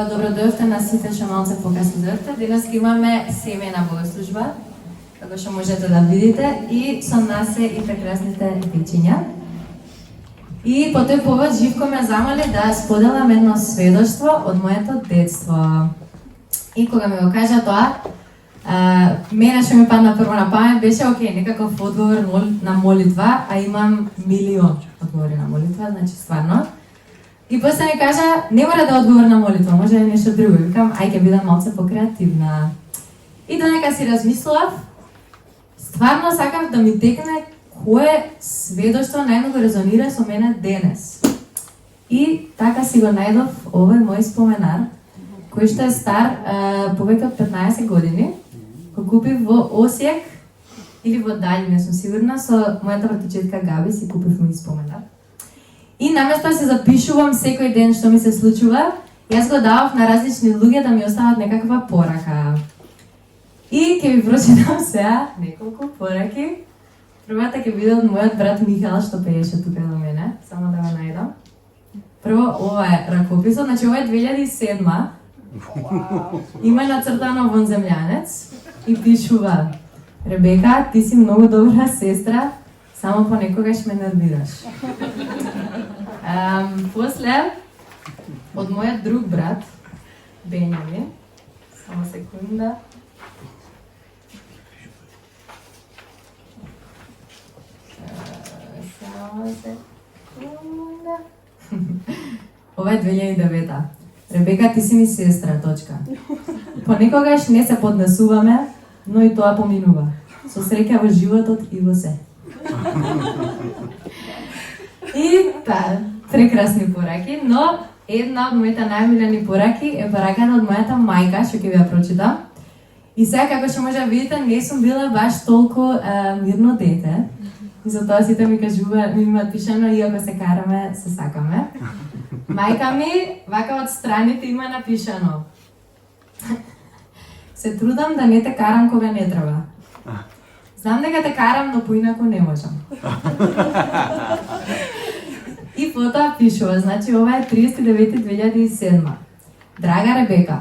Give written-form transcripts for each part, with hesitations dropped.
Добро дојавте на сите што малце покасно дојавте. Денес имаме семејна богослужба, како што можете да видите, и со нас е и прекрасните дечиња. И по тој повод Живко ме замоли да споделам едно сведоштво од моето детство. И кога ми го кажа тоа, мене што ми падна прво на памет беше некаков одговор на молитва, а имам милион одговори на молитва, значи стварно. И после ми кажа, не мора да одговор на молитва, може да нешто друго. Викам, ај ќе бидам малце покреативна. И донека си размислував, стварно сакав да ми текне кое сведоштво најмногу резонира со мене денес. И така си го најдов овој мој споменар, кој што е стар повеќе од 15 години. Го купив во Осијек или во Дали, не сум сигурна, со мојата братичетка Габи си купивме и споменар. И наместо се запишувам секој ден што ми се случува, јас го давав на различни луѓе да ми остават некаква порака. И ќе ви прочитам сега неколку пораки. Првата ќе биде од мојот брат Михаел што пееше тука до мене, само да го најдам. Прво, ова е ракописот, значи ова е 2007. Има нацртано вонземљанец и пишува: Ребека, ти си многу добра сестра, само понекогаш ме нервираш. После, од мојот друг брат, Бенјамин, само секунда. Ова е 2009. Ребека, ти си ми сестра, точка. Понекогаш не се поднесуваме, но и тоа поминува. Со среќа во животот и во се. И прекрасни пораки, но една од моите најмилени пораки е пораката од мојата мајка, што ќе ви ја прочитам. И сега, како што може да видите, не сум била баш толку мирно дете. И затоа сите ми кажува, ми имаат пишано, иако се караме, се сакаме. Мајка ми, вака од страните има напишано: се трудам да не те карам кога не треба. Знам дека те карам, но поинаку не можам. И потоа пишува, значи ова е 39.2007. Драга Ребека,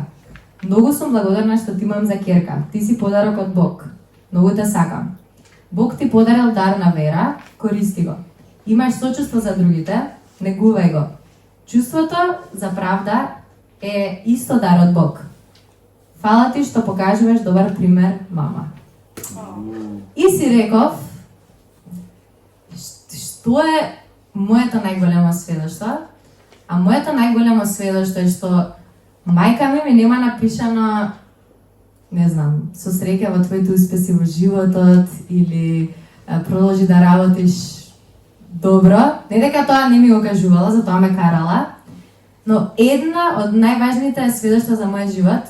многу сум благодарна што ти имам за ќерка. Ти си подарок од Бог. Многу те сакам. Бог ти подарил дар на вера, користи го. Имаш сочувство за другите, негувај го. Чувството за правда е исто дар од Бог. Фала ти што покажуваш добар пример, мама. И си реков, што е моето најголемо сведоштво? А моето најголемо сведоштво е што мајка ми нема напишано, не знам, со среќа во твоите успеси во животот или продолжи да работиш добро. Не дека тоа не ми го кажувала, затоа ме карала. Но една од најважните сведоштва за мојот живот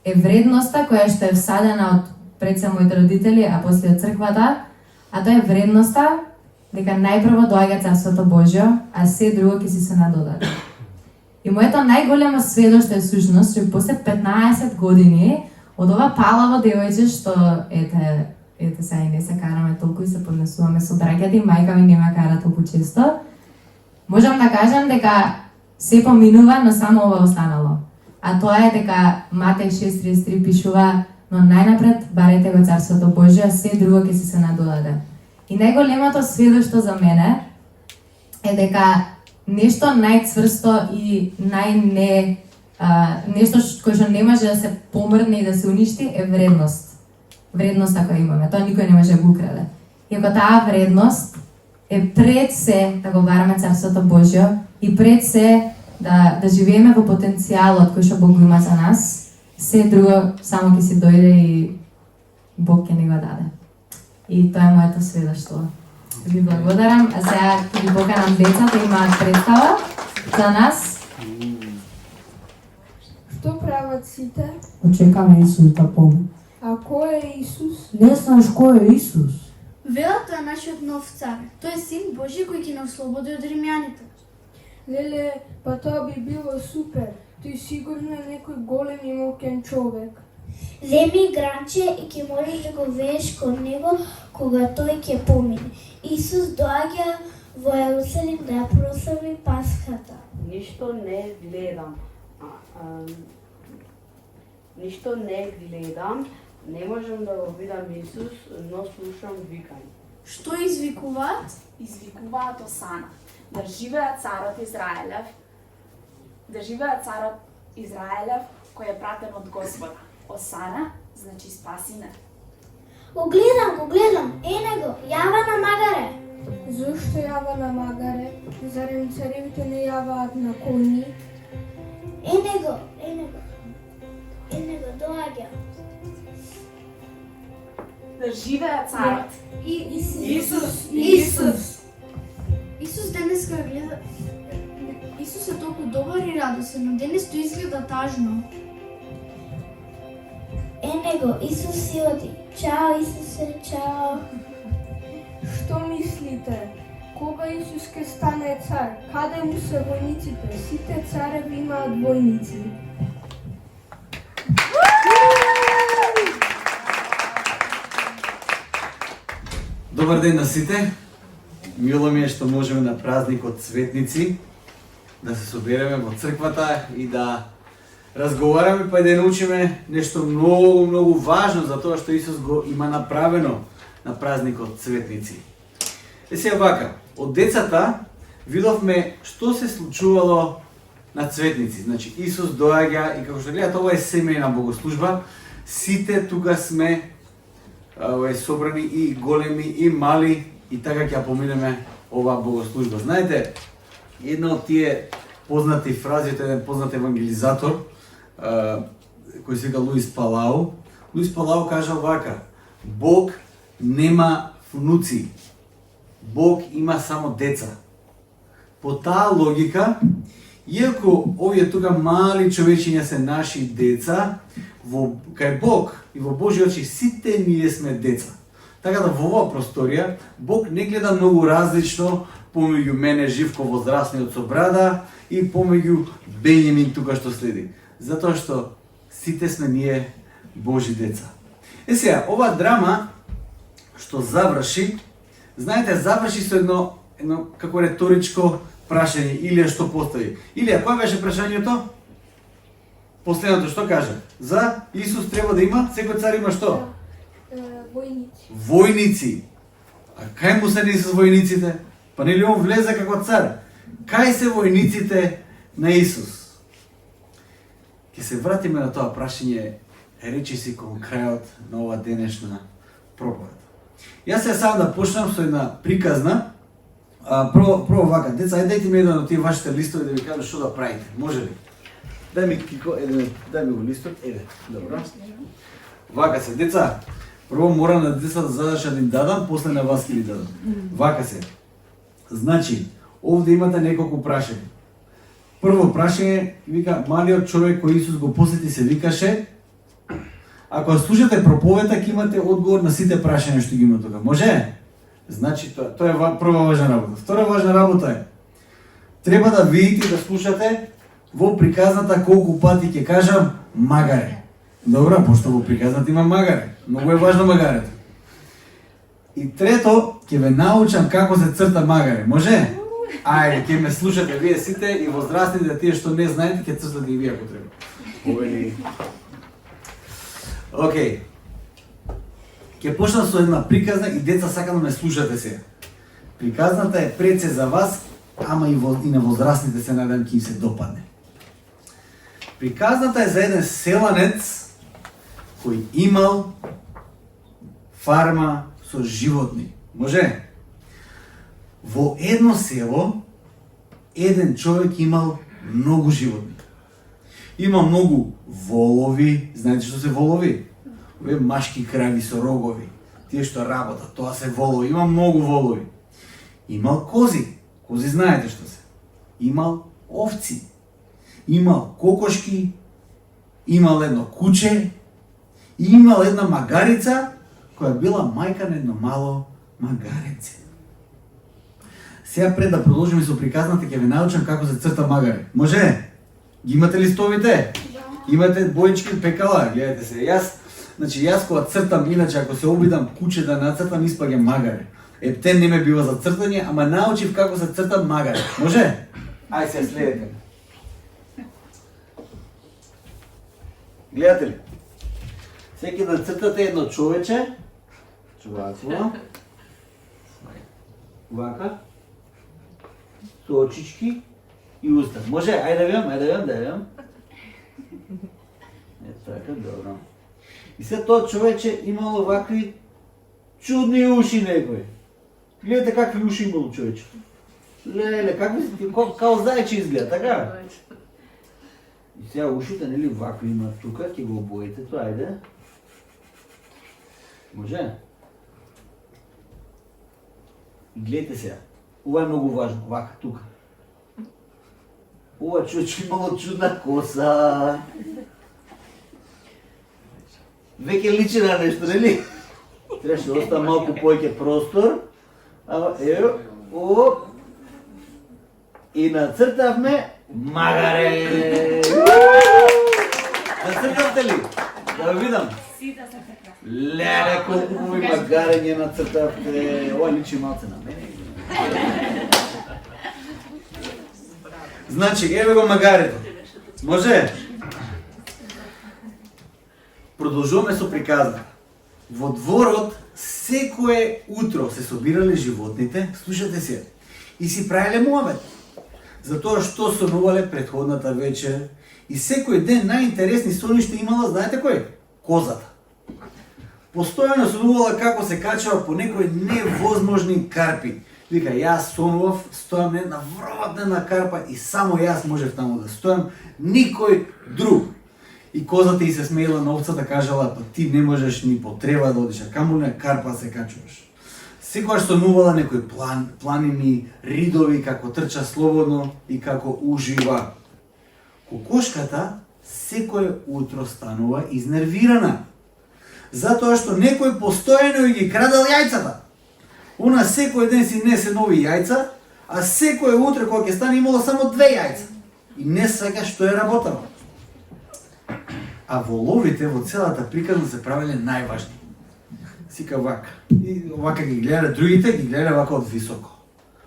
е вредноста која што е всадена од пред се моите родители, а после од црквата, а тоа е вредноста дека најпрво доаѓа Царството Божјо, а се друго ќе си се надодаде. И моето најголемо сведоштво е сушност, што после 15 години од ова палаво девојче што ете сега и не се караме толку и се поднесуваме со браќата и мајка ми нема кара толку често, можам да кажам дека се поминува, но само ова останало. А тоа е дека Матеј 6.33 пишува: но најнапред барете го Царството Божјо, а се друго ќе се надодаде. И најголемото сведоштво за мене е дека нешто најцврсто и нешто кој што не може да се помрдне и да се уништи е вредност. Вредноста која имаме, тоа никој не може да го украде. И ако таа вредност е пред се да го бараме Царството Божјо и пред се да живееме во потенцијалот кој што Бог има за нас, се друго само ќе си дојде и Бог ќе ни го даде. И тоа е моето сведоштво. Ви благодарам, а сега ќе ви поканам децата, имаат представа за нас. Што прават сите? Очекаме Исус да помне. А кој е Исус? Не знаеш кој е Исус? Велат тоа е нашиот нов цар. Тој е син Божи кој ќе не ослободи од римјаните. Леле, па тоа би било супер. Тој сигурно е некој голем и моќен човек. Земи гранче и ќе можеш да го вееш кон него кога тој ќе помине. Исус доаѓа во Ерусалим да ја прослави Пасхата. Ништо не гледам. Ништо не гледам, не можам да го видам Исус, но слушам викање. Што извикуваат? Извикуваат Осана. Да живеа царот Израелев. Да живеа царот Израелев кој е пратен од Господа. Осана значи спаси ме. Го гледам, него, јава на магаре. Зошто јава на магаре? Зарем царевите не јаваат на коњи? Него, доаѓа. Да живеа царот. Исус денеска гледа... Исус е толку добар и радосен, но денес тој изгледа тажно. Него, Исус си оди. Чао, Исусе, чао. Што мислите? Кога Исус ке стане цар? Каде му се војниците? Сите цареви имаат војници. Добар ден на сите. Мило ми е што можеме на празникот Светници да се собереме во црквата и да разговараме па и да научиме нешто многу важно за тоа што Исус го има направено на празникот Светници. Сега вака, од децата видовме што се случувало на Цветници. Значи Исус доаѓа и како што гледате ова е семејна богослужба. Сите тука сме собрани и големи и мали и така ќе поминеме оваа богослужба. Знаете, една од тие познати фрази од еден познат евангелизатор кој се вика Луис Палау. Луис Палау кажал вака: Бог нема внуци, Бог има само деца. По таа логика, иако овие тука мали човечиња се наши деца, кај Бог и во Божји очи сите ние сме деца. Така да во оваа просторија Бог не гледа многу различно помеѓу мене Живко возрастниот со брада и помеѓу Бенјамин тука што следи. Затоа што сите сме ние Божји деца. Сега, оваа драма што заврши, знаете, заврши со едно како реторичко прашање. Илија што постави? Илија, кој беше прашањето? Последното што каже? За Исус треба да има, секој цар има што? Војници. Војници. А кај му се Исус војниците? Па нели он влезе како цар? Кај се војниците на Исус? Ќе се вратиме на тоа прашање речиси кон крајот на ова денешна проповед. Јас се сам да почнам со една приказна. Прво вака, деца, дајте ми еден од тие вашите листови да ви кажам што да правите. Може ли? Дај ми Кико, дај ми го листот, добро. Вака се, деца, прво мора на децата да задашат да им дадам, после на вас ќе ви дадам. Вака се. Значи, овде имате неколку прашања. Прво прашање, вика, малиот човек кој Исус го посети се викаше. Ако слушате проповета, ќе имате одговор на сите прашања што ги има тука. Може? Значи, тоа е прва важна работа. Втора важна работа е, треба да видите и да слушате во приказната колку пати ќе кажам магаре. Добро, пошто во приказната има магаре. Многу е важно магарето. И трето, ќе ве научам како се црта магаре. Може? Ајде, ќе ме слушате вие сите и возрастните тие што не знаете, ќе цртате и вие ако треба. Повели. Океј. Ќе почнам со една приказна и деца сакам да ме слушате сега. Приказната е пред се за вас, ама и на возрастните се надам ќе им се допадне. Приказната е за еден селанец кој имал фарма со животни. Може? Во едно село еден човек имал многу животни. Има многу волови, знаете што се волови? Овие машки крави со рогови, тие што работат, тоа се волови, има многу волови. Имал кози, кози знаете што се. Имал овци, имал кокошки, имал едно куче и имал една магарица која била мајка на едно мало магаренце. Сега пред да продолжиме со приказната ќе ве научам како се црта магаре. Може? Ги имате листовите? Имате боички, пекала, гледате се. Јас кога цртам, иначе ако се обидам куче да нацртам, испаѓа магаре. Ептен не ме бива за цртање, ама научив како се црта магаре. Може? Ај се следете. Гледате ли? Секи да цртате едно човече, вако, вака, со очички и уста. Може? Ајде да видам. Ето така, добро. И се тоа човече имало вакви чудни уши некои. Гледате какви уши имало човече. Леле, какви си ти, као зајче изгледа, така? И сега ушите, нели, вакви има тука, ќе го обоите тоа, ајде. Може? И гледайте сега, ова е многу важно, вака, тука. Ова човече имало чудна коса. Веќе личи на нешто, нели? Требаше да остава малку повеќе простор. Ама, ево, оп. И нацртавме магаре. Нацртавте ли? Да видам. Леле, колку хубави магарење нацртавте. Ова личи малце на мене. Значи, еве го магарето. Може? Продолжуваме со приказната. Во дворот секое утро се собирале животните, слушате се, и си правеле муабет. Затоа што сонувале претходната вечер и секој ден најинтересни соништа имала, знаете кој? Козата. Постојано сонувала како се качава по некои невозможни карпи. Вика, јас сонував, стојам една врватна карпа и само јас можев таму да стојам, никој друг. И козата и се смеела на овцата, кажала, па ти не можеш ни по трева да одиш, а камо на карпа се качуваш. Секогаш сонувала некои планини, ридови, како трча слободно и како ужива. Кокошката секое утро станува изнервирана. Затоа што некој постојано ги крадал јајцата. Она секој ден си несе нови јајца, а секое утро кога ќе стане имало само 2 јајца. И не сваќа што е работала. А воловите во целата приказна се правеле најважни. Сика вака. И вака ги гледа другите, ги гледа вака од високо.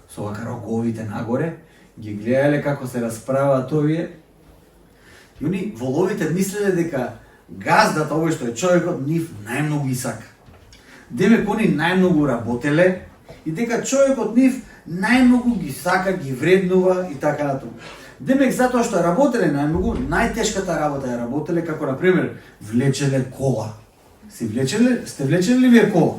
Со вака роговите нагоре, ги гледале како се расправаат овие. И они воловите мислеле дека газдата, овој што е човекот, нив најмногу ги сака. Демек они најмногу работеле и дека човекот нив најмногу ги сака, ги вреднува и така натаму. Демек затоа што работеле најмногу, најтешката работа ја работеле, како на пример влечеле кола. Сте влечели ли вие кола?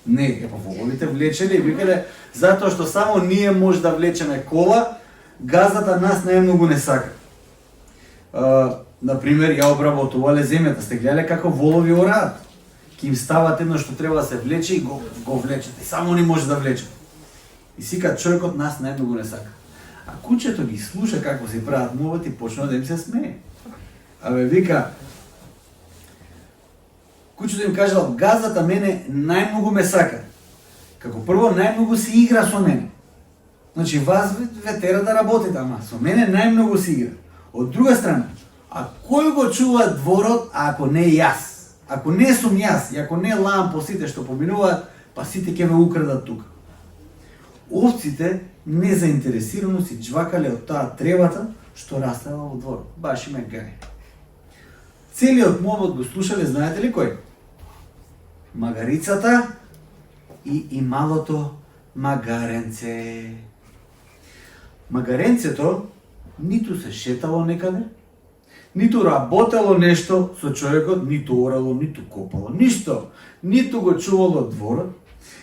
Не, епа воловите влечели и викале затоа што само ние може да влечеме кола, газдата нас најмногу не сака. Например, ја обработувале земјата, сте гледале како волови ораат. Ки им стават едно што треба да се влече и го влечете. Само они може да влечат. И сика човекот нас најмногу не сака. А кучето ги слуша како се прават муабет и почнува да им се смее. Абе вика, кучето им кажал, газдата мене најмногу ме сака. Како прво најмногу си игра со мене. Значи вас ве тера да работите, ама со мене најмногу си игра. Од друга страна, а кој го чува дворот ако не јас? Ако не сум јас и ако не лаам по сите што поминуваат, па сите ќе ме украдат тука. Овците незаинтересирано си джвакале од таа тревата што растела во дворот. Баш и ме гај. Целиот муабет го слушале, знаете ли кој? Магарицата и малото магаренце. Магаренцето ниту се шетало некаде, ниту работело нешто со човекот, ниту орало, ниту копало, ништо, ниту го чувало дворот.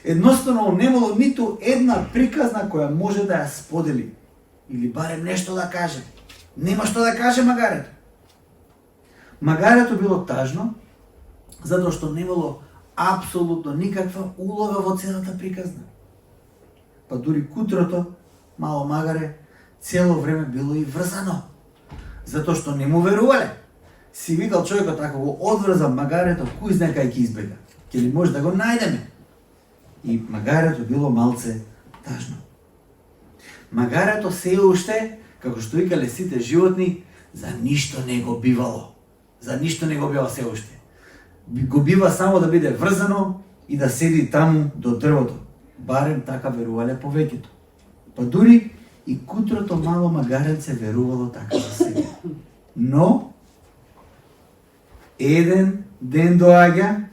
Едноставно немало ниту една приказна која може да ја сподели или барем нешто да каже. Нема што да каже магарето. Магарето било тажно затоа што немало апсолутно никаква улога во целата приказна. Па дури кутрото, мало магаре, цело време било и врзано. Затоа што не му верувале. Си викал човекот, ако го одврзам магарето, кој знае кај ќе избега. Ќе ли може да го најдеме? И магарето било малце тажно. Магарето се уште, како што викале сите животни, за ништо не го бивало. За ништо не го бива се уште. Го бива само да биде врзано и да седи таму до дрвото. Барем така верувале повеќето. Па дури и кутрото мало магаренце верувало така за себе. Но, Еден ден доаѓа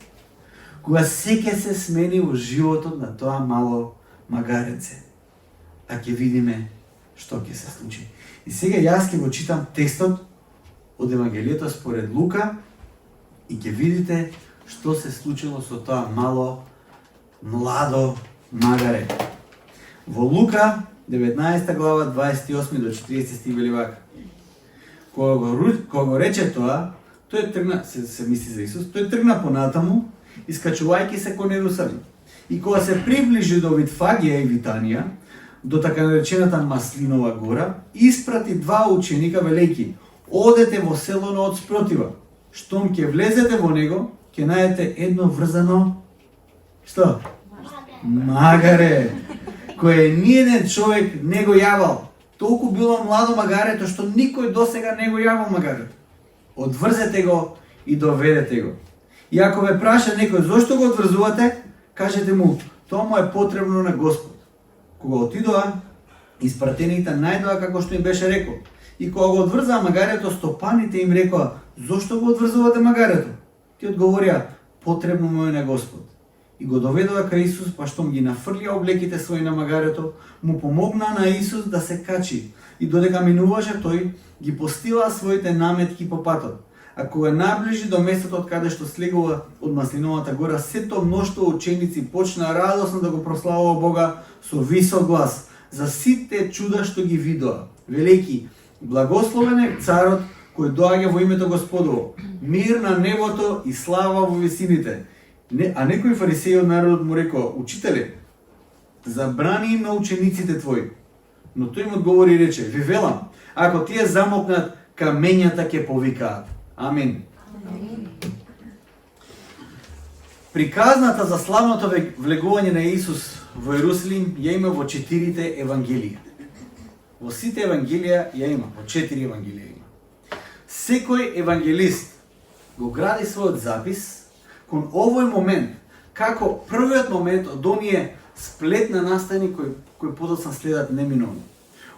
кога се ќе се смени во животот на тоа мало магарец. А ќе видиме што ќе се случи. И сега јас ќе го читам текстот од Евангелието според Лука и ќе видите што се случило со тоа мало младо магаре. Во Лука 19 глава 28 до 40 стих вели вака. Кога го рече тоа, тој тргна, се мисли за Исус, тој тргна понатаму, искачувајќи се кон Ерусалим. И кога се приближи до Витфагија и Витанија, до така наречената Маслинова гора, испрати два ученика велејки: одете во село на отспротива. Штом ќе влезете во него, ќе најдете едно врзано што? Магаре, кое ниеден човек не го јавал. Толку било младо магарето што никој досега не го јавал магарето. Одврзете го и доведете го. И ако ве праша некој зошто го одврзувате, кажете му, тоа му е потребно на Господ. Кога отидоа, испратените најдоа како што им беше рекол. И кога го одврзаа магарето, стопаните им рекоа: зошто го одврзувате магарето? Ти одговорија: потребно му е на Господ. И го доведоа кај Исус, па штом ги нафрлија облеките своји на магарето, му помогнаа на Исус да се качи. И додека минуваше тој, ги постилаа своите наметки по патот. А кога наближи до местото од каде што слегува од Маслиновата гора, сето мноштво ученици почнаа радосно да го прославува Бога со висок глас за сите чуда што ги видоа, велејки: благословен е царот кој доаѓа во името Господово, мир на небото и слава во висините. А некој фарисеј од народот му рекоа: учителе, забрани им на учениците твои. Но тој му одговори и рече: ви велам, ако тие замолкнат, камењата ќе повикаат. Амин. Приказната за славното влегување на Исус во Ерусалим ја има во 4 евангелија. Во сите евангелија ја има, во 4 евангелија има. Секој евангелист го гради својот запис кон овој момент, како првиот момент од оние сплет на настани кои подоцна следат неминовно.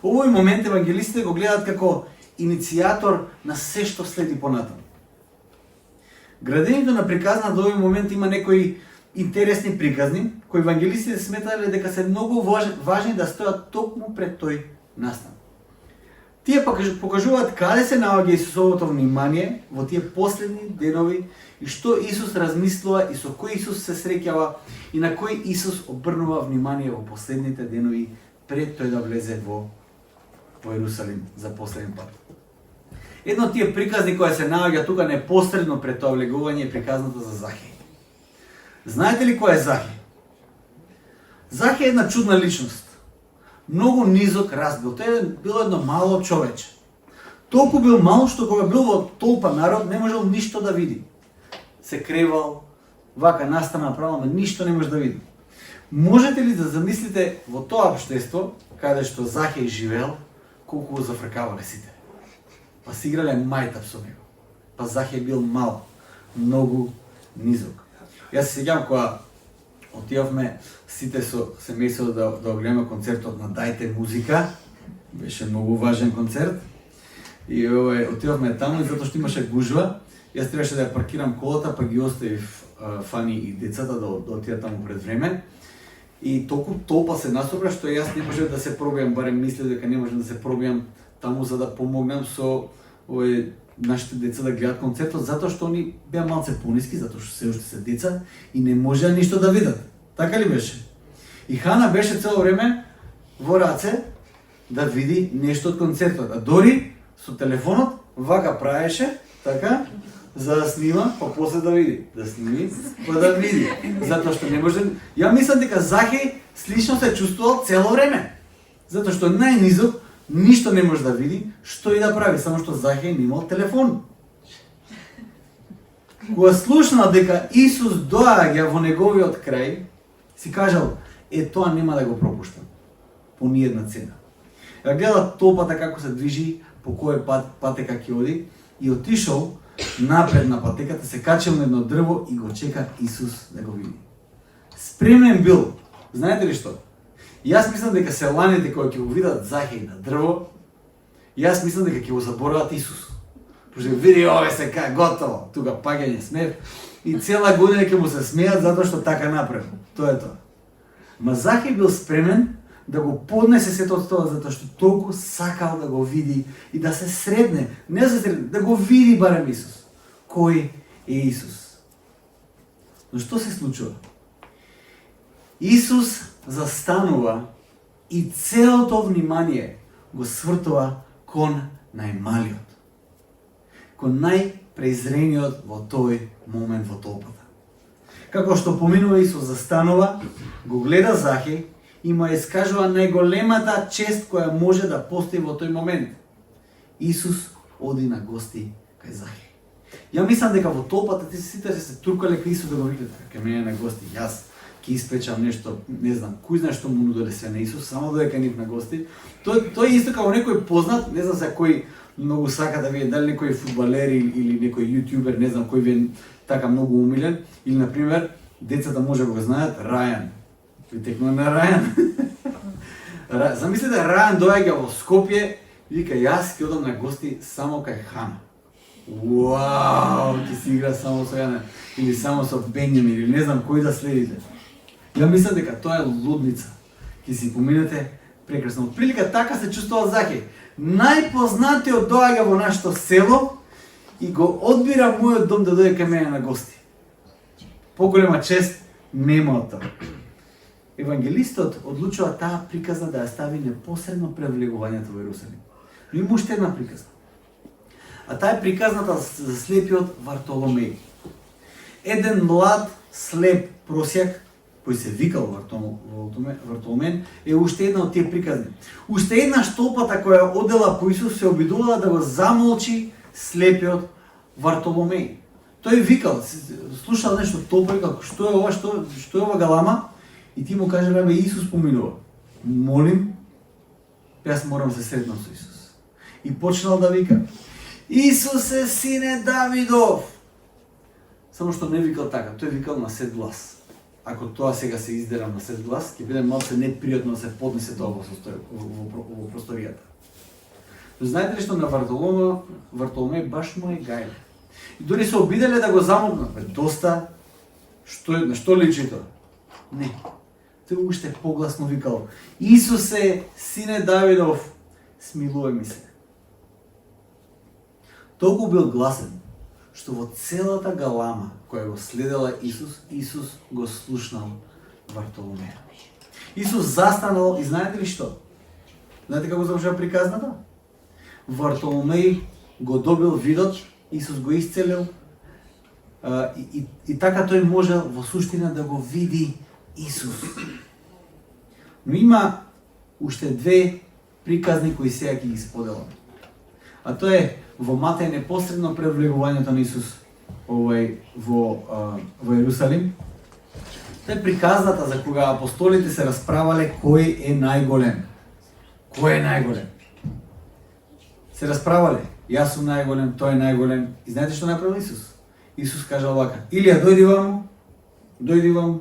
Овој момент евангелистите го гледат како иницијатор на се што следи понатаму. Градењето на приказна до овој момент има некои интересни приказни, кои евангелистите сметале дека се многу важни да стојат токму пред тој настан. Тие покажуваат каде се наоѓа Исусовото внимание во тие последни денови и што Исус размислува и со кој Исус се среќава и на кој Исус обрнува внимание во последните денови пред тој да влезе во Ерусалим за последен пат. Едно од тие приказни која се наоѓа тука непосредно пред тоа влегување е приказната за Захеј. Знаете ли кој е Захеј? Захеј е една чудна личност. Многу низок разбил. Тој било едно мало човече. Толку бил мал што кога бил во толпа народ не можел ништо да види. Се кревал, вака настана направо, но ништо не може да види. Можете ли да замислите во тоа општество, каде што Захеј живеел, колку го зафркавале сите? Па си играле мајтап со него. Па Захеј бил мал, многу низок. Јас се сеќавам кога отидовме сите со семејството да огледаме концертот на Дајте музика. Беше многу важен концерт. И отидовме таму и затоа што имаше гужва, јас требаше да ја паркирам колата, па ги оставив Фани и децата да отидат таму пред време. И толку толпа се насобра што јас не можев да се пробијам, барем мислев дека не можам да се пробијам таму за да помогнам со нашите деца да гледат концертот, затоа што они беа малце пониски, затоа што се уште се деца и не можеа ништо да видат. Така ли беше? И Хана беше цело време во раце да види нешто од концертот, а дори со телефонот вака правеше, така, за да снима, па после да види. Да сними, па да види. Затоа што не може... Ја мислам дека Захеј слично се чувствувал цело време. Затоа што најнизок ништо не може да види, што и да прави, само што Захеј немал телефон. Кога слушнал дека Исус доаѓа во неговиот крај, си кажал: тоа нема да го пропуштам. По ниедна цена. Ја гледа толпата како се движи, по кој патека ќе оди, и отишол напред на патеката, се качил на едно дрво и го чека Исус да го види. Спремен бил. Знаете ли што? Јас мислам дека селаните кои ќе го видат Захеј на дрво, јас мислам дека ќе го заборават Исус. Пошто види ове се ка готово, тука паѓање смев и цела година ќе му се смеат затоа што така направи. Тоа е тоа. Ма Захеј бил спремен да го поднесе сето од тоа затоа што толку сакал да го види и да се средне, не да се средне, да го види барем Исус. Кој е Исус? Но што се случува? Исус застанува и целото внимание го свртува кон најмалиот, кон најпрезрениот во тој момент во толпата. Како што поминува Исус застанува, го гледа Захеј и му искажува најголемата чест која може да постои во тој момент. Исус оди на гости кај Захеј. Ја мислам дека во толпата сите се туркале кај Исус да го викнат, кај мене на гости, јас ќе испечам нешто, не знам, кој знае што му нуделе се на Исус, само додека нив на гости. Тој исто како некој познат, не знам за кој многу сака да види дали некој фудбалер или некој јутјубер, не знам кој ви е така многу умилен, или на пример децата може да го знаат Рајан. Ви текнува на Рајан. Замислете Рајан доаѓа во Скопје и вика јас ќе одам на гости само кај Хана. Уау, ќе си игра само со Јана или само со Бенјамин или не знам кој да следите. Ја мислам дека тоа е лудница. Ќе си поминете прекрасно. Отприлика така се чувствува Захеј. Најпознатиот доаѓа во нашето село и го одбира мојот дом да дојде кај мене на гости. Поголема чест нема од тоа. Евангелистот одлучува таа приказна да ја стави непосредно пред влегувањето во Ерусалим. Но има уште една приказна. А таа е приказната за слепиот Вартоломеј. Еден млад слеп просјак кој се викал Вартоломен, е уште една од тие приказни. Уште една толпата која одела по Исус се обидувала да го замолчи слепиот Вартоломеј. Тој викал, слушал нешто, толпа викал, што е ова, што е ова галама? И ти му кажа, бе, Исус поминува. Молим, јас морам се сретнам со Исус. И почнал да вика, Исусе, сине Давидов! Само што не викал така, тој викал на сет глас. Ако тоа сега се издерам на сет глас, ќе биде малку непријатно да се поднесе тоа во просторијата. Знаете ли што на Вартоломеј баш му е гајле. И дори се обиделе да го замолкнат. Доста, на што личи тоа? Не. Тој уште погласно викал, Исусе, сине Давидов, смилувај ми се. Толку бил гласен, што во целата галама која го следела Исус го слушнал Вартоломеј. Исус застанал и знаете ли што? Знаете како завршува приказната? Вартоломеј го добил видот, Исус го исцелил и така тој можел во суштина да го види Исус. Но има уште две приказни кои сега ќе ги споделам. А тоа е во Матеј непосредно пред влегувањето на Исус во Ерусалим. Тоа е приказната за кога апостолите се расправале кој е најголем. Кој е најголем? Се расправале. Јас сум најголем, тој е најголем. И знаете што направил Исус? Исус кажа овака: Илија, дојди ваму.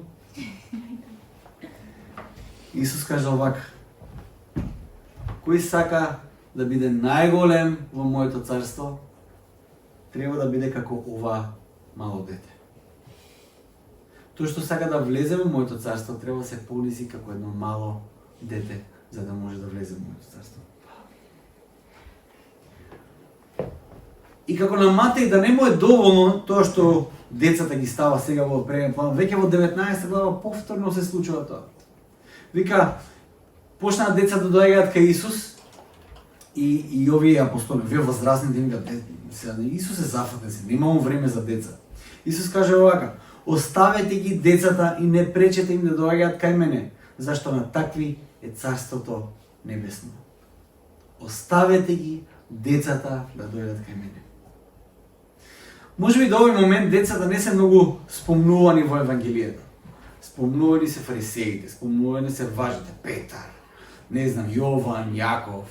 Исус кажа овака: кој сака да биде најголем во моето царство, треба да биде како ова мало дете. Тој што сака да влезе во моето царство, треба да се понизи како едно мало дете, за да може да влезе во моето царство. И како на Матеј да не му е доволно тоа што децата ги става сега во преден план, веќе во 19 глава повторно се случува тоа. Вика, почнаа децата да доаѓаат кај Исус и овие апостоли, овие возрастните им викаат, сега Исус е зафатен се, немамо време за деца. Исус каже овака: оставете ги децата и не пречете им да доаѓаат кај мене, зашто на такви е царството небесно. Оставете ги децата да дојдат кај мене. Може би до овој момент децата не се многу спомнувани во Евангелието. Спомнувани се фарисеите, спомнувани се важите, Петар, не знам, Јован, Јаков,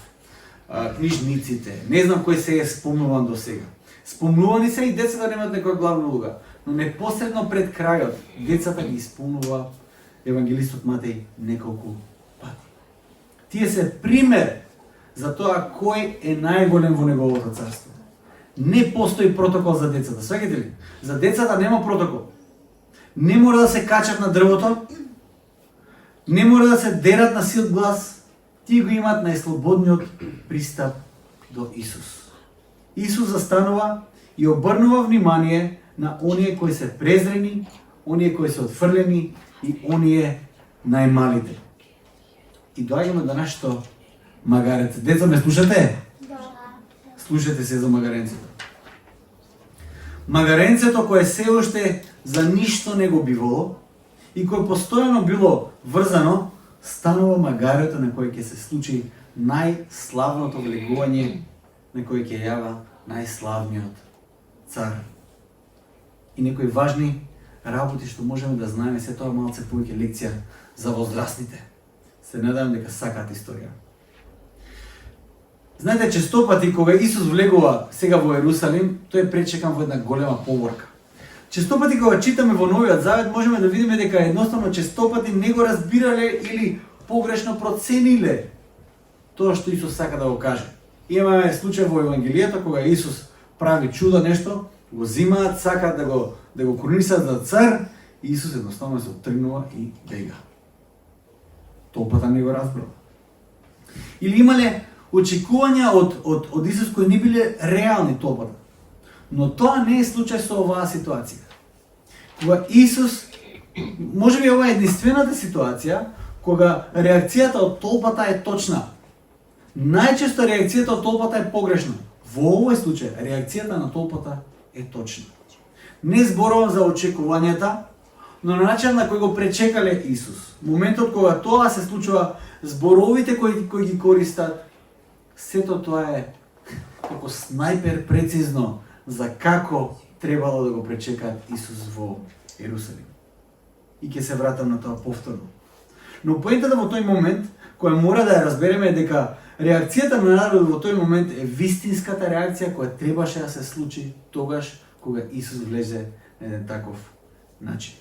книжниците, не знам кој се е спомнуван до сега. Спомнувани се и децата немаат некоја главна улога, но непосредно пред крајот децата ги спомнува евангелистот Матеј неколку пати. Тие се пример за тоа кој е најголем во неговото царство. Не постои протокол за децата. Сваќате ли? За децата нема протокол. Не мора да се качат на дрвото, не мора да се дерат на сил глас, тие го имат најслободниот пристап до Исус. Исус застанува и обрнува внимание на оние кои се презрени, оние кои се отфрлени и оние најмалите. И доаѓаме до нашето магаренце. Деца, ме слушате? Да. Слушате се за магаренцето. Магаренцето кое се уште за ништо не го бивало и кое постојано било врзано, станува магарето на кој ќе се случи најславното влегување, на кој ќе јава најславниот цар. И некои важни работи што можеме да знаеме, се тоа малце повеќе лекција за возрастните. Се надевам дека сакаат историја. Знаете, често пати кога Исус влегува сега во Ерусалим, тој е пречекан во една голема поборка. Често пати кога читаме во Новиот Завет, можеме да видиме дека едноставно често пати не го разбирале или погрешно процениле тоа што Исус сака да го каже. Имаме случај во Евангелието кога Исус прави чудо нешто, го зимаат, сакаат да го коронисат за цар, и Исус едноставно се оттргнува и бега. Толпата не го разбрала. Или имале очекувања од Исус кои не биле реални толпата. Но тоа не е случај со оваа ситуација. Кога Исус, може би ова е единствената ситуација кога реакцијата од толпата е точна. Најчесто реакцијата од толпата е погрешна. Во овој случај реакцијата на толпата е точна. Не зборувам за очекувањата, но на начин на кој го пречекале Исус. Моментот кога тоа се случува, зборовите кои ги користат, сето тоа е како снајпер прецизно за како требало да го пречекаат Исус во Ерусалим. И ќе се вратам на тоа повторно. Но поентата во тој момент, која мора да ја разбереме, е дека реакцијата на народот во тој момент е вистинската реакција која требаше да се случи тогаш кога Исус влезе на еден таков начин.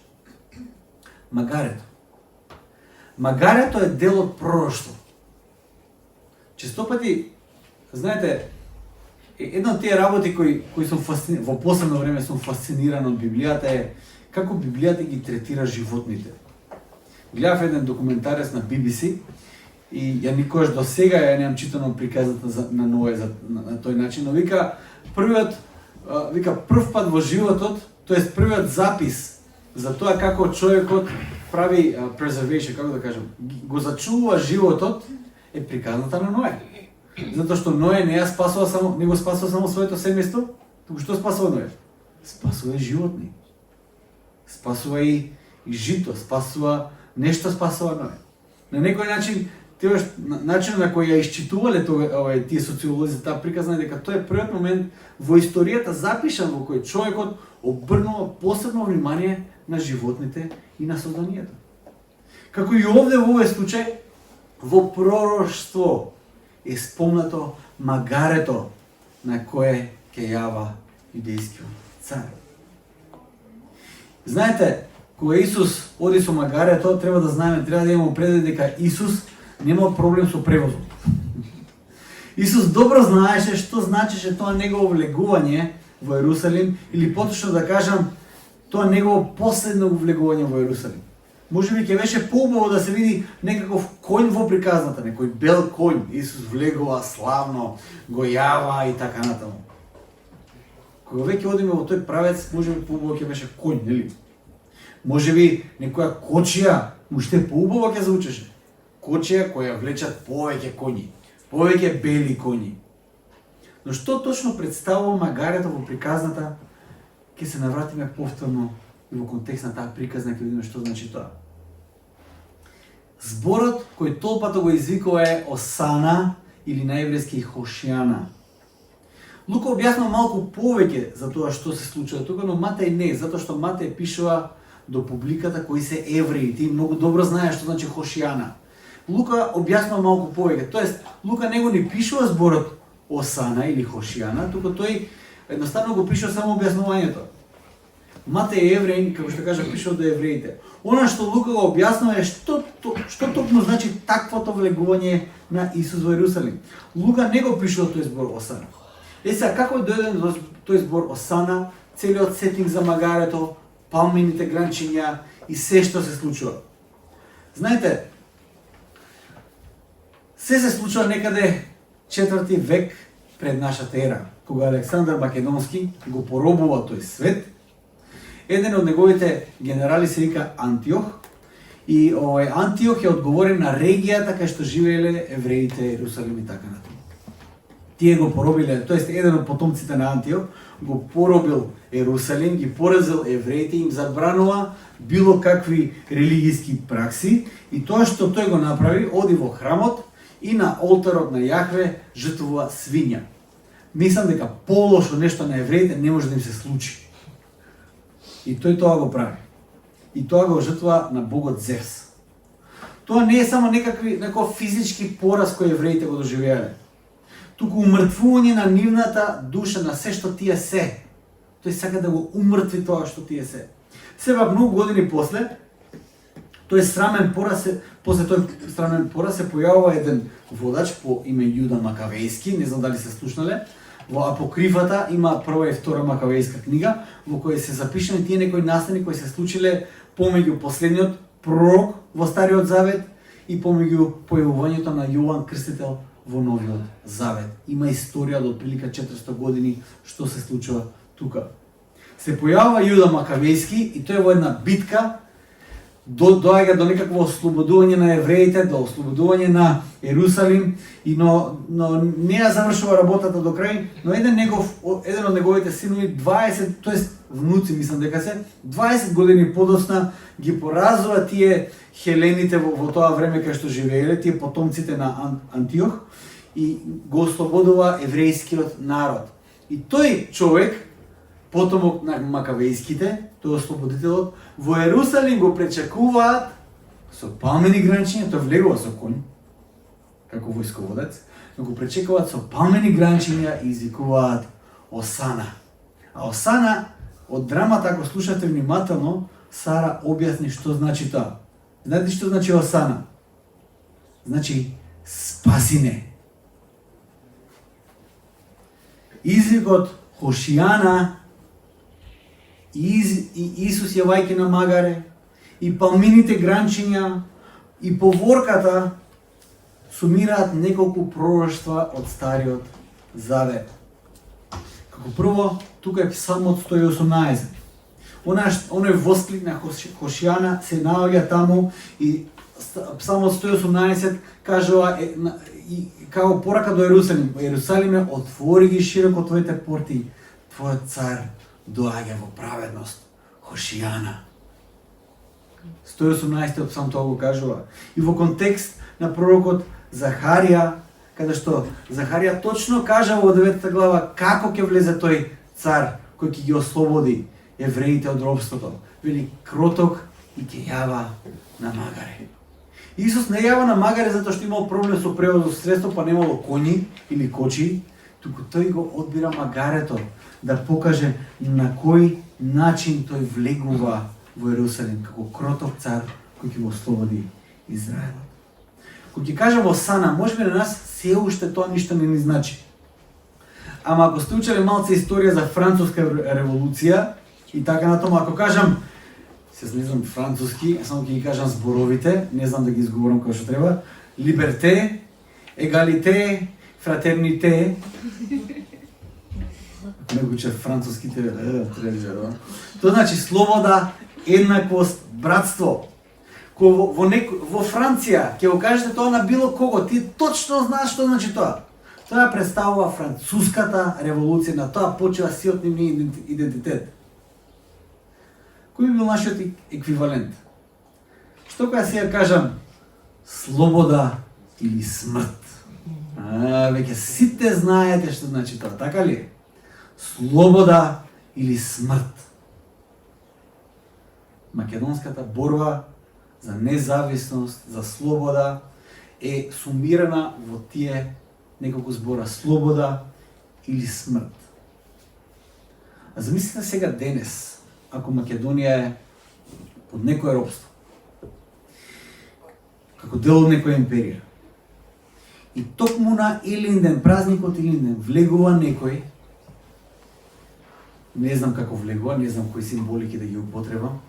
Магарето. Магарето е дел од пророштво. Често пати, знаете, една од тие работи кои сум во последно време сум фасциниран од Библијата е како Библијата ги третира животните. Гледав еден документарец на BBC и ја никогаш до сега ја немам читано приказната на Ное на тој начин, но вика прв пат во животот, тоест првиот запис за тоа како човекот прави preservation, како да кажам, го зачувува животот е приказната на Ное. Затоа што Ное не го спасува само своето семејство, туку што спасува Ное? Спасува и животни. Спасува и жито, спасува нешто, спасува Ное. На некој начин, начинот на кој ја исчитувале тие социолози таа приказна дека тоа е првиот момент во историјата запишан во кој човекот обрнува посебно внимание на животните и на созданието. Како и овде во овој случај, во пророштво е спомнато магарето на кое ќе јава јудејскиот цар. Знаете, кога Исус оди со магарето, треба да знаеме, треба да имаме предвид дека Исус немал проблем со превозот. Исус добро знаеше што значеше тоа негово влегување во Ерусалим, или поточно да кажам, тоа негово последно влегување во Ерусалим. Може би ќе беше поубаво да се види некаков коњ во приказната, некој бел коњ. Исус влегува славно, го јава и така натаму. Кога веќе одиме во тој правец, може би поубаво ќе беше коњ, нели? Може би некоја кочија, уште поубаво ќе звучеше. Кочија која влечат повеќе коњи, повеќе бели коњи. Но што точно представува магарето во приказната, ќе се навратиме повторно и во контекст на таа приказна ќе видиме што значи тоа. Зборот кој толпата го извикува е Осана или на еврејски Хошијана. Лука објаснува малку повеќе за тоа што се случува тука, но Матеј не, затоа што Матеј пишува до публиката кои се евреи, ти многу добро знаеш што значи Хошијана. Лука објаснува малку повеќе, тоест Лука него не пишува зборот Осана или Хошијана, туку тој едноставно го пишува само објаснувањето. Матеј е евреин, како што кажа, пишува до евреите. Она што Лука го објаснува е што токму значи таквото влегување на Исус во Ерусалим. Лука не го пишува тој збор Осана. Сега, како е дојден до тој збор Осана, целиот сетинг за магарето, палмените гранчиња и се што се случува? Знаете, се случува некаде 4 век пред нашата ера, кога Александар Македонски го поробува тој свет. Еден од неговите генерали се вика Антиох, и Антиох е одговорен на регијата кај што живееле евреите, Ерусалим и така натаму. Тие го поробиле, тоест еден од потомците на Антиох го поробил Ерусалим, ги поразил евреите, им забранува било какви религиски пракси, и тоа што тој го направи, оди во храмот и на олтарот на Јахве жртвува свиња. Мислам дека полошо нешто на евреите не може да им се случи. И тој тоа го прави. И тоа го жртвува на богот Зевс. Тоа не е само некој физички пораз кој евреите го доживеале, туку умртвување на нивната душа, на се што тие се. Тој сака да го умртви тоа што тие се. Сепак многу години после, после тој срамен пораз се појавува еден водач по име Јуда Макавејски, не знам дали се слушнале. Во Апокрифата има прва и втора Макавејска книга, во која се запишани тие некои настани кои се случиле помеѓу последниот пророк во Стариот Завет и помеѓу појавувањето на Јован Крстител во Новиот Завет. Има историја од отприлика 400 години што се случува тука. Се појавува Јуда Макавејски и тој во една битка доаѓа до некакво ослободување на евреите, до ослободување на Ерусалим, но не ја завршува работата до крај, но еден од неговите синови 20, тоест внуци мислам дека се 20 години подоцна ги поразува тие хелените во тоа време кај што живееле, тие потомците на Антиох, и го ослободува еврејскиот народ. И тој човек, потомок на Макавејските, тој ослободителот, во Ерусалим го пречекуваат со палмени гранчиња, тој влегува со конј, како војсководец, но го пречекуваат со палмени гранчиња и извикуваат Осана. А Осана, од драмата, ако слушате внимателно, Сара објасни што значи тоа. Знаете што значи Осана? Значи спасине. Извикот Хошијана и Исус јавајќи на магаре, и палмините гранчиња, и поворката сумираат неколку пророштва од Стариот Завет. Како прво, тука е Псалмот 118. Оној восклик на Хошијана се наоѓа таму, и Псалмот 118 кажува како порака до Ерусалим: Ерусалиме, отвори ги широко твоите порти, твојот цар доаѓа во праведност. Хошијана. 118 псалм тоа го кажува. И во контекст на пророкот Захарија, каде што Захарија точно кажа во 9 глава како ќе влезе тој цар кој ќе ги ослободи евреите од робството. Вели кроток и ќе јава на магаре. Исус не јава на магаре затоа што имал проблем со превозно средство, па немало коњи или кочи, туку тој го одбира магарето да покаже на кој начин тој влегува во Ерусалим како кроток цар кој ќе го ослободи Израелот. Кога ќе кажам Осана, можеби на нас се уште тоа ништо не ни значи. Ама ако сте учеле малце историја за француска револуција и така натаму, ако кажам, се не знам француски, само ќе ги кажам зборовите, не знам да ги изговорам како што треба: либерте, егалите, фратерните. Не го учев француските, треба. Тоа значи слобода, еднаквост, братство. Во Франција ќе го кажете тоа на било кого, ти точно знаеш што значи тоа. Тоа представува француската револуција, на тоа почива сиот нивниот идентитет. Кој би бил нашиот еквивалент? Што кога си ја кажам слобода или смрт? Веќе сите знаете што значи тоа, така ли? Слобода или смрт. Македонската борба за независност, за слобода е сумирана во тие неколку збора: слобода или смрт. А замислите сега денес, ако Македонија е под некое робство, како дел од некоја империја, И токму на Илинден, празникот Илинден, влегува некој, не знам како влегува, не знам кои символики да ги употребам,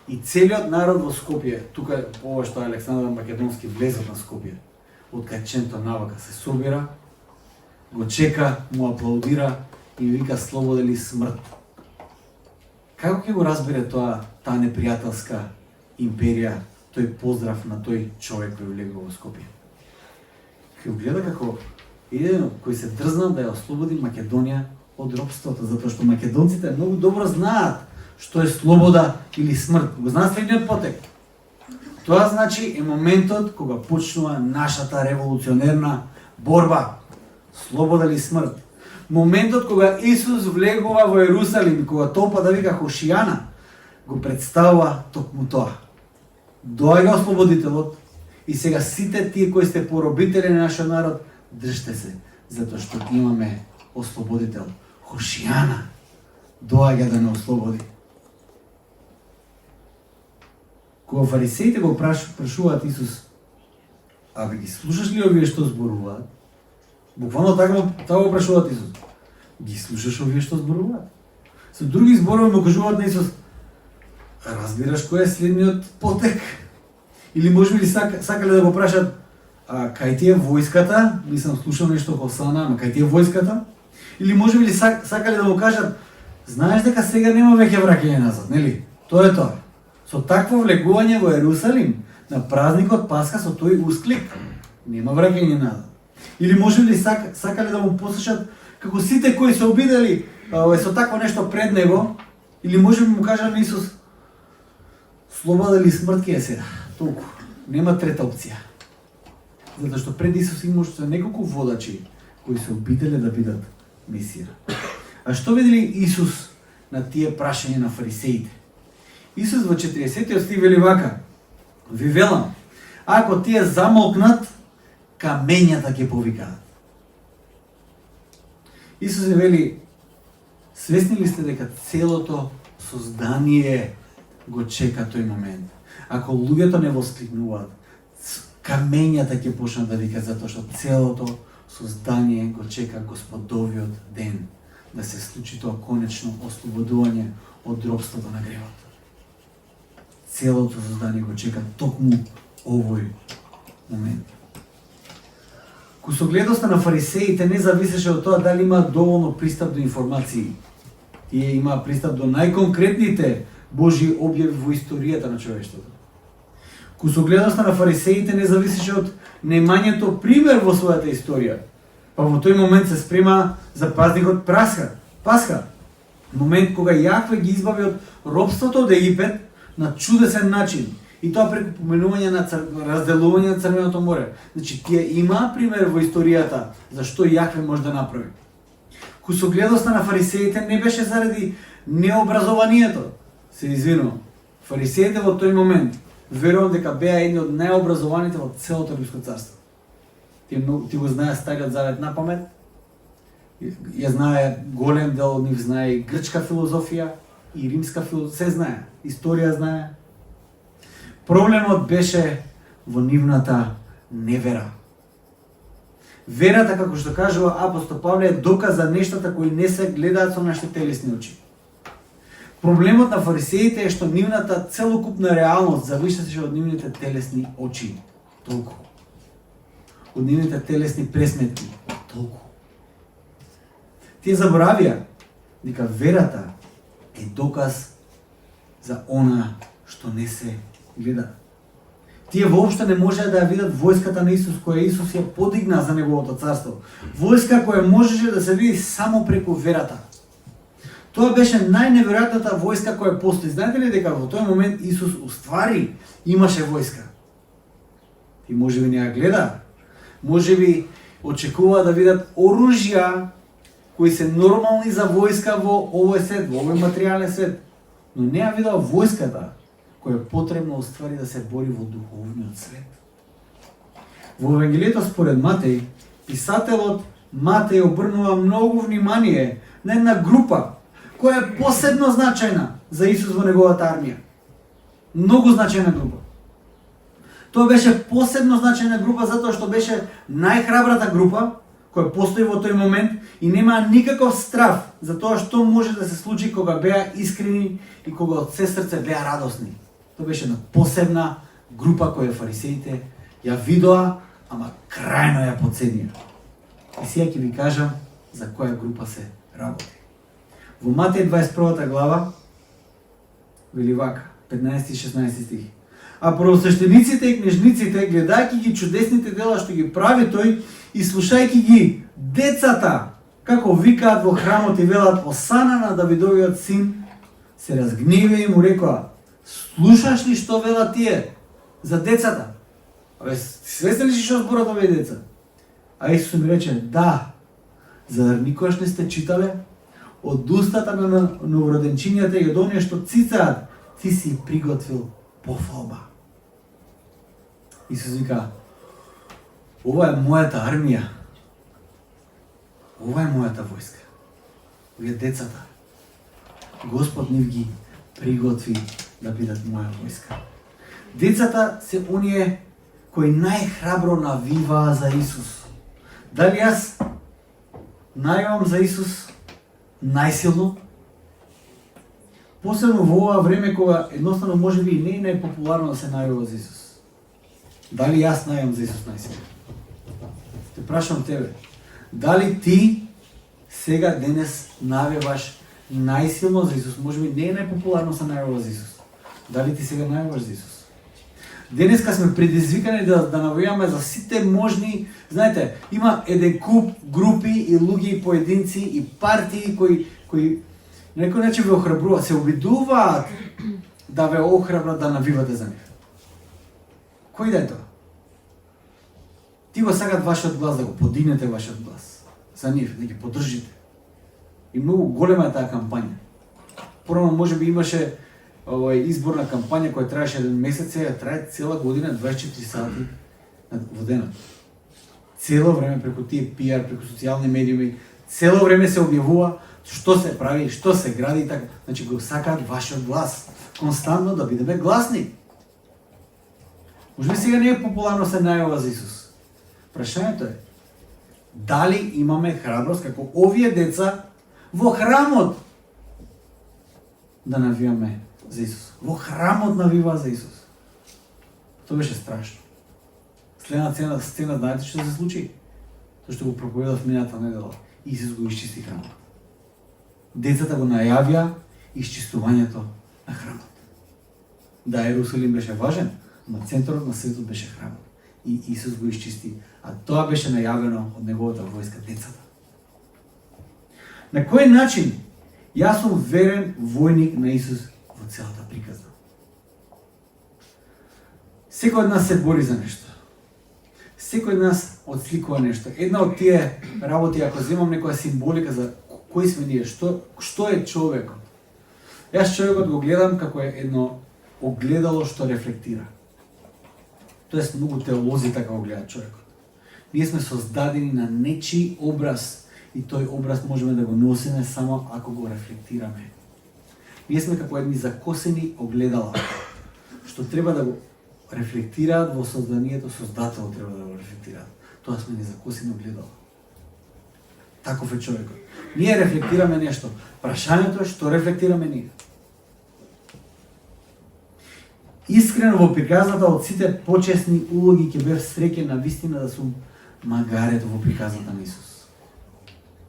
и целиот народ во Скопје, тука ова што Александар Македонски влезот на Скопје, од каченто навака се собира, го чека, му аплаудира и вика слобода или смрт. Како ќе го разбере таа непријателска империја, тој поздрав на тој човек кој влегува во Скопје? Ќе го гледа како еден кој се дрзнал да ја ослободи Македонија од робството, затоа што македонците многу добро знаат што е слобода или смрт. Го знаат следниот потек. Тоа значи е моментот кога почнува нашата револуционерна борба. Слобода или смрт. Моментот кога Исус влегува во Ерусалим, кога толпа да вика Хошијана, го представува токму тоа. Доаѓа ослободителот и сега сите тие кои сте поробители на нашиот народ, држте се, затоа што имаме ослободител. Хошијана доаѓа да не ослободи. Кога фарисеите го прашуваат Исус, абе ги слушаш ли овие што зборуваат? Буквално така го прашуваат Исус. Ги слушаш овие што зборуваат? Со други зборови му кажуваат на Исус, разбираш кој е следниот потек? Или може би сакале да го прашат, кај ти е војската? Мислам, слушам нешто Хосана, ама кај ти е војската? Или може би сакале да му кажат, знаеш дека сега нема веќе враќање назад, нели? Тоа е тоа. Со такво влегување во Ерусалим, на празникот Пасха со тој усклик, нема враќање назад. Или може ли сакале да му послушат како сите кои се обидели со такво нешто пред него, или може би му кажа на Исус, слобода или смрт ќе е сега, толку, нема трета опција. Затоа што пред Исус имаше неколку водачи кои се обиделе да бидат Месија. А што видели Исус на тие прашања на фарисеите? Исус во 40 стих вели вака, ви велам, ако тие замолкнат, камењата ќе повикаат. Исус е вели, свесни ли сте дека целото создание го чека тој момент? Ако луѓето не воскликнуваат, камењата ќе почнат да викаат, затоа што целото создание го чека Господовиот ден, да се случи тоа конечно ослободување од робството на гревот. Целото создание го чека токму овој момент. Кусогледоста на фарисеите не зависеше од тоа дали имаат доволно пристап до информации. Тие имаат пристап до најконкретните Божји објави во историјата на човештвото. Кусогледоста на фарисеите не зависеше од немањето пример во својата историја. Па во тој момент се спрема за празникот Пасха. Момент кога Јахве ги избави од робството од Египет на чудесен начин. И тоа преку поменување на разделување на Црвеното море. Значи, тие има пример во историјата за што Јахве може да направи. Кусогледоста на фарисеите не беше заради необразованието. Се извинувам. Фарисеите во тој момент верувам дека беа едни од најобразованите во целото Римско царство. Ти го знаеш Стариот Завет на памет. Ја знае, голем дел од нив знае и грчка филозофија, и римска филозофија, се знае. Историја знае. Проблемот беше во нивната невера. Верата, како што кажува апостол Павле, е доказ за нештата кои не се гледаат со нашите телесни очи. Проблемот на фарисеите е што нивната целокупна реалност зависеше од нивните телесни очи. Толку. Од нивните телесни пресметки. Толку. Тие заборавија дека верата е доказ за она што не се гледа. Тие воопшто не можеа да ја видат војската на Исус, која Исус ја подигна за неговото царство. Војска која можеше да се види само преку верата. Тоа беше најневеројатната војска која постои. Знаете ли дека во тој момент Исус уствари имаше војска? И може би не ја гледа. Може би очекува да видат оружја кои се нормални за војска во овој свет, во овој материјален свет. Но не ја видел војската која е потребно уствари да се бори во духовниот свет. Во Евангелието според Матеј, писателот Матеј обрнува многу внимание на една група која е посебно значајна за Исус во неговата армија. Многу значајна група. Тоа беше посебно значајна група затоа што беше најхрабрата група која постои во тој момент и нема никаков страф за тоа што може да се случи кога беа искрени и кога од се срце беа радосни. Тоа беше една посебна група која фарисеите ја видоа, ама крајно ја подценија. И сега ќе ви кажам за која група се работи. Во Матеј 21 глава вели вака, 15 и 16 стих. А првосвештениците и книжниците, гледајќи ги чудесните дела што ги прави тој и слушајќи ги децата, како викаат во храмот и велат осана на Давидовиот син, се разгневе и му рекоа: слушаш ли што велат тие за децата? Абе, свесни ли си што зборат овие деца? А Исус ми рече: да, зар никогаш не сте читале? Од устата на новороденчињата и од оние што цицаат, ти си приготвил пофалба. Исус вика: ова е мојата армија. Ова е мојата војска. Овие децата. Господ нив ги приготви да бидат моја војска. Децата се оние кои најхрабро навиваа за Исус. Дали јас најавам за Исус најсилно? Посебно во ова време кога едноставно може би не е најпопуларно да се најавува за Исус. Дали јас најавам за Исус најсилно? Те прашам тебе, дали ти сега денес навеваш најсилно за Исус? Може би не е најпопуларно се најавува за Исус. Дали ти сега најаваш за Исус? Денеска сме предизвикани да навиваме за сите можни, знаете, има еден куп групи и луѓе и поединци и партии кои на некој начин ве охрабруваат, се обидуваат да ве охрабрат да навивате за нив. Кој да е тоа? Ти го сакат вашиот глас, да го подигнете вашиот глас за нив, да ги поддржите. И многу голема е таа кампања. Порано може би имаше изборна кампања која траеше еден месец, сега трае цела година, 24 сати во денот. Цело време преку тие пиар, преку социјални медиуми, цело време се објавува што се прави, што се гради и така. Значи го сакаат вашиот глас, константно да бидеме гласни. Може би сега не е популарно се најава за Исус. Прашањето е, дали имаме храброст како овие деца во храмот да навиваме за Исус. Во храмот навива за Исус. Тоа беше страшно. Следната сцена, знаете што се случи? Тоа што го проповедав мината недела. Исус го исчисти храмот. Децата го најавија исчистувањето на храмот. Да, Ерусалим беше важен, но центарот на светот беше храмот. И Исус го исчисти. А тоа беше најавено од неговата војска, децата. На кој начин јас сум верен војник на Исус во целата приказна? Секој од нас се бори за нешто. Секој од нас отсликува нешто. Една од тие работи, ако земам некоја символика за кои сме ние, што е човекот? Јас човекот го гледам како е едно огледало што рефлектира. Тоест, многу теолози така го гледаат човекот. Ние сме создадени на нечи образ и тој образ можеме да го носиме само ако го рефлектираме. Ние сме како едни закосени огледала, што треба да го рефлектираат во созданието, создател треба да го рефлектираат. Тоа сме незакосени огледала. Таков е човекот. Ние рефлектираме нешто. Прашањето е што рефлектираме ние. Искрено во приказната од сите почесни улоги ќе бев среќен на вистина да сум магарето во приказната на Исус.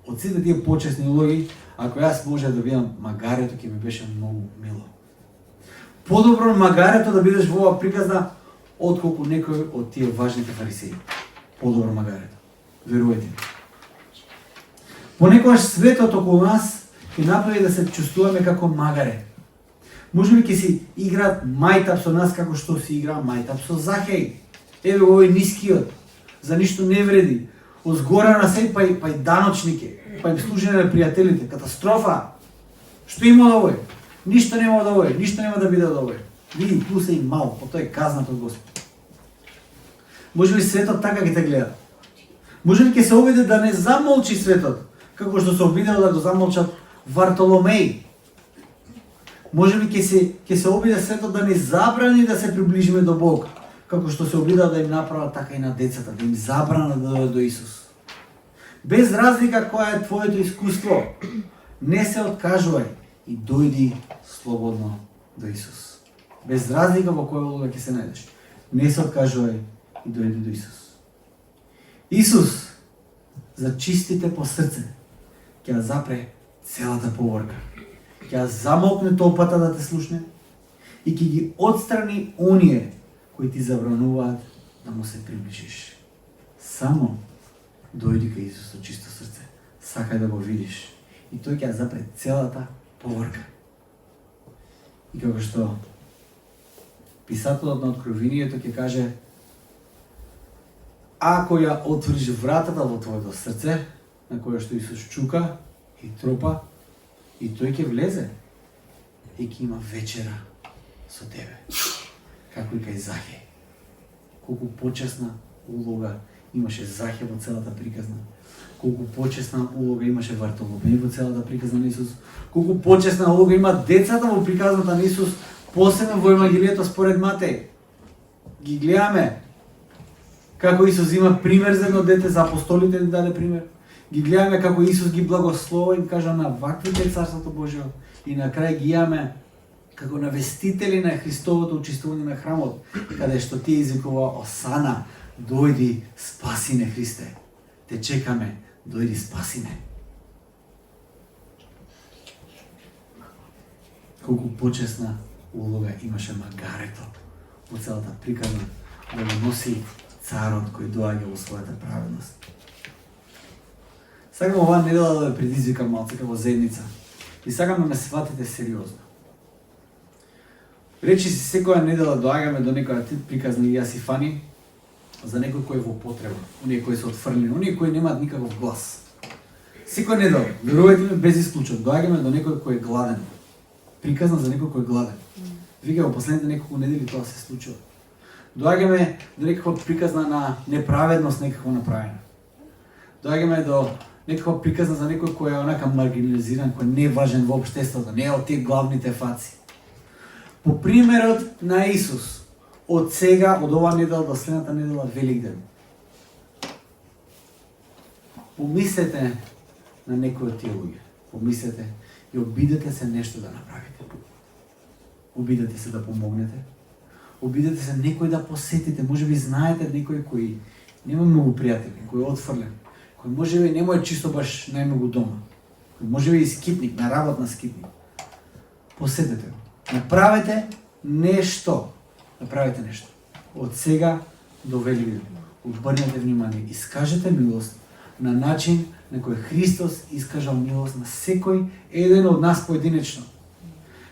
Од сите тие почесни улоги, ако јас може да бидам магарето, ќе ми беше многу мило. Подобро магарето да бидеш во оваа приказна отколку некој од тие важните фарисеи. Подобро магарето. Верувајте ми. Понекогаш светот околу нас ќе направи да се чувствуваме како магаре. Може би ќе си играат мајтап со нас како што си игра мајтап со Захеј. Еве овој нискиот, за ништо не вреди. Озгора на се па и даночнике, па им служи на пријателите. Катастрофа! Што има од овој? Ништо нема од овој, ништо нема да биде од овој. Види, плюс е и мал, по тоа е казнат од Господ. Може би светот така ги те гледа. Може би ќе се обиде да не замолчи светот, како што се обидел да го замолчат Вартоломеј. Може би ќе се обиде светот да не забрани да се приближиме до Бог, како што се обидаа да им направат така и на децата, да им забрана да дојдат до Исус. Без разлика која е твоето искуство, не се откажувај и дојди слободно до Исус. Без разлика во која улога ќе се најдеш, не се откажувај и дојди до Исус. Исус за чистите по срце ќе ја запре целата поворка. Ќе ја замолкне толпата да те слушне и ќе ги отстрани оние кои ти забрануваат да му се приближиш. Само дојди кај Исус со чисто срце. Сакај да го видиш. И тој ќе ја запре целата поворка. И како што писателот на Откровението ќе каже, ако ја отвориш вратата во твоето срце, на која што Исус чука и тропа, и тој ќе влезе и ќе има вечера со тебе. Како и кај Захеј. Колку почесна улога имаше Захеј во целата приказна. Колку почесна улога имаше Вартоломеј во целата приказна на Исус. Колку почесна улога има децата во приказната на Исус, посебно во Евангелието според Матеј. Ги гледаме како Исус има пример за едно дете, за апостолите ни даде пример. Ги гледаме како Исус ги благословува и кажа на ваквите Царството Божјо. И на крај ги имаме како навестители на Христовото очистување на храмот, каде што ти извикува Осана, дојди, спаси не Христе. Те чекаме, дојди, спаси не. Колку почесна улога имаше магарето во целата приказна да го носи царот кој доаѓа во својата праведност. Сакам оваа недела да ве предизвикам малце како заедница и сакам да ме сватите сериозно. Речи си секоја недела доаѓаме до некоја приказна и јас и Фани за некој кој е во потреба, оние кои се отфрлени, оние кои немаат никаков глас. Секоја недела, верувајте ми без исклучок, доаѓаме до некој кој е гладен. Приказна за некој кој е гладен. Вика во последните неколку недели тоа се случува. Доаѓаме до некаква приказна на неправедност некако направена. Доаѓаме до некаква приказна за некој кој е онака маргинализиран, кој не е важен во општеството, не е од тие главните фаци. По примерот на Исус, од сега, од оваа недела до следната недела, Великден. Помислете на некој од тие луѓе. Помислете и обидете се нешто да направите. Обидете се да помогнете. Обидете се некој да посетите. Можеби знаете некој кој нема многу пријатели, кој е отфрлен, кој можеби нема е чисто баш најмногу дома. Кој можеби и скитник, на работ на скитник. Посетете го. Направете нешто. Направете нешто. Од сега до Великден. Обрнете внимание, искажете милост на начин на кој Христос искажал милост на секој еден од нас поединечно.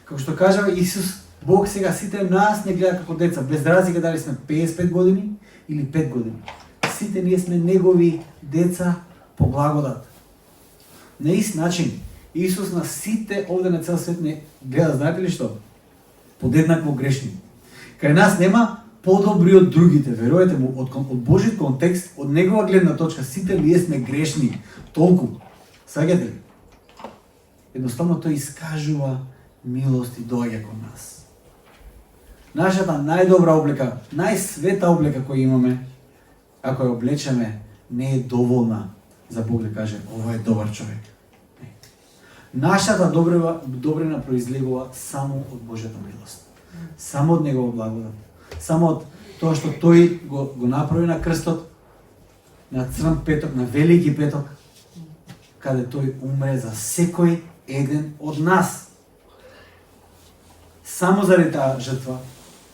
Како што кажа Исус, Бог сега сите нас не гледа како деца, без разлика дали сме 55 години или 5 години. Сите ние сме негови деца по благодат. На ист начин, Исус на сите овде на цел свет не гледа, знаете ли што? Подеднакво грешни. Кај нас нема подобри од другите, верувате му, од Божјиот контекст, од негова гледна точка, сите ние сме грешни, толку. Саѓате ли? Едноставно тој искажува милост и доаѓа кон нас. Нашата најдобра облека, најсвета облека која имаме, ако ја облечеме, не е доволна за Бог да каже, ова е добар човек. Не. Нашата добрина произлегува само од Божјата милост. Само од Негова благодат. Само од тоа што Тој го направи на крстот, на Црн петок, на Велики петок, каде Тој умре за секој еден од нас. Само заради таа жртва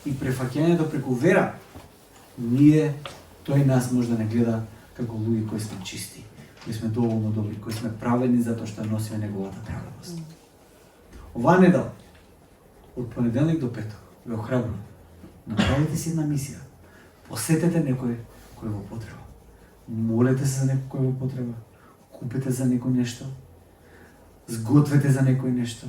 и префаќањето преку вера, Тој нас може да не гледа како луѓе кои сме чисти, кои сме доволно добри, кои сме праведни затоа што носиме Неговата праведност. Оваа недела, од понеделник до петок, ве охрабрувам. Направете си една мисија. Посетете некој кој е во потреба. Молете се за некој кој е во потреба. Купете за некој нешто. Сгответе за некој нешто.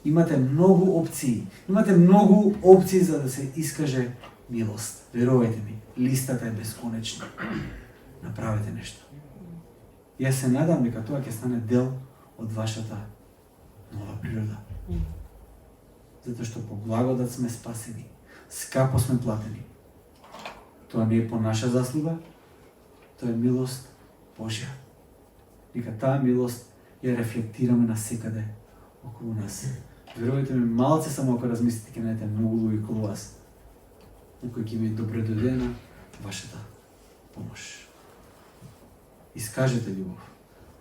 Имате многу опции. Имате многу опции за да се искаже милост. Верувајте ми, листата е бесконечна. Направете нешто. Јас се надам дека тоа ќе стане дел од вашата нова природа. Затоа што по благодат сме спасени. Скапо сме платени. Тоа не е по наша заслуга, тоа е милост Божја. Нека таа милост ја рефлектираме насекаде околу нас. Верувате ми, малце само ако размислите, ќе најдете многу луѓе околу вас, на кои ќе ми е добре дојдена вашата помош. Искажете љубов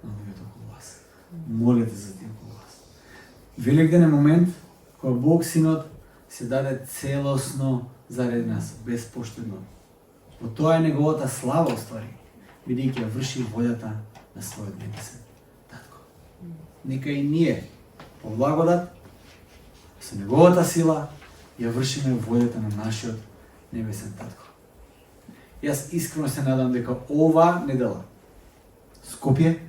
на луѓето околу вас. Молете за тие околу вас. Великден е момент кога Бог Синот се даде целосно заради нас, безпоштедно. Во тоа е неговата слава оствари, бидејќи ја врши волјата на својот небесен татко. Нека и ние, по благодат, со неговата сила, ја вршиме волјата на нашиот небесен татко. Јас искрено се надам дека ова недела Скопје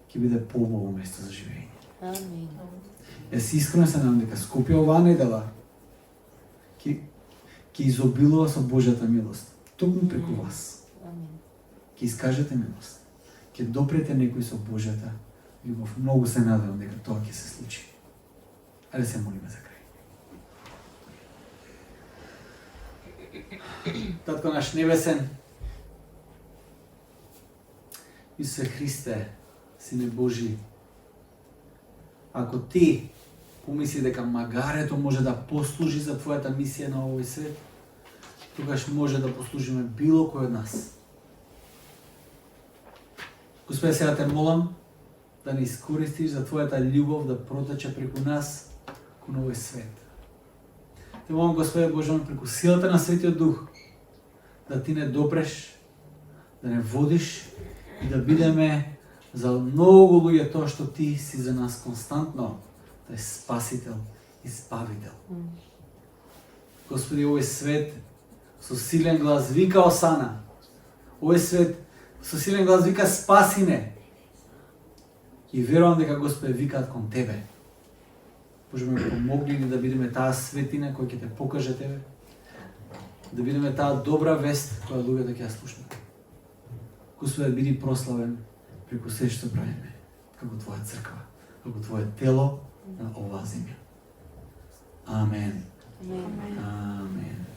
ќе биде поубаво место за живење. Амин. Јас искрено се надам дека Скопје оваа недела ќе изобилува со Божјата милост. Токму преку вас. Амин. Ќе искажете милост. Ќе допрете некој со Божјата љубов. Многу се надевам дека тоа ќе се случи. Ајде се молиме за крај. Татко наш небесен, Исусе Христе, Сине Божи, ако ти помисли дека магарето може да послужи за твојата мисија на овој свет, тогаш може да послужиме било кој од нас. Господи, сега те молам да ни искористиш за твојата љубов да протече преку нас кон овој свет. Те молам, Господи Боже, преку силата на Светиот Дух, да ти не допреш, да не водиш и да бидеме за многу луѓе тоа што ти си за нас константно, да е спасител и избавител. Господи, овој свет со силен глас вика Осана. Овој свет со силен глас вика спасине. И верувам дека, Господи, викаат кон Тебе. Боже, ме помогни ни да бидеме таа светина која ќе те покаже Тебе, да бидеме таа добра вест која луѓето ќе ја слушнат. Господи, биди прославен преку се што правиме, како Твоја црква, како Твое тело на оваа земја. Амен. Амен.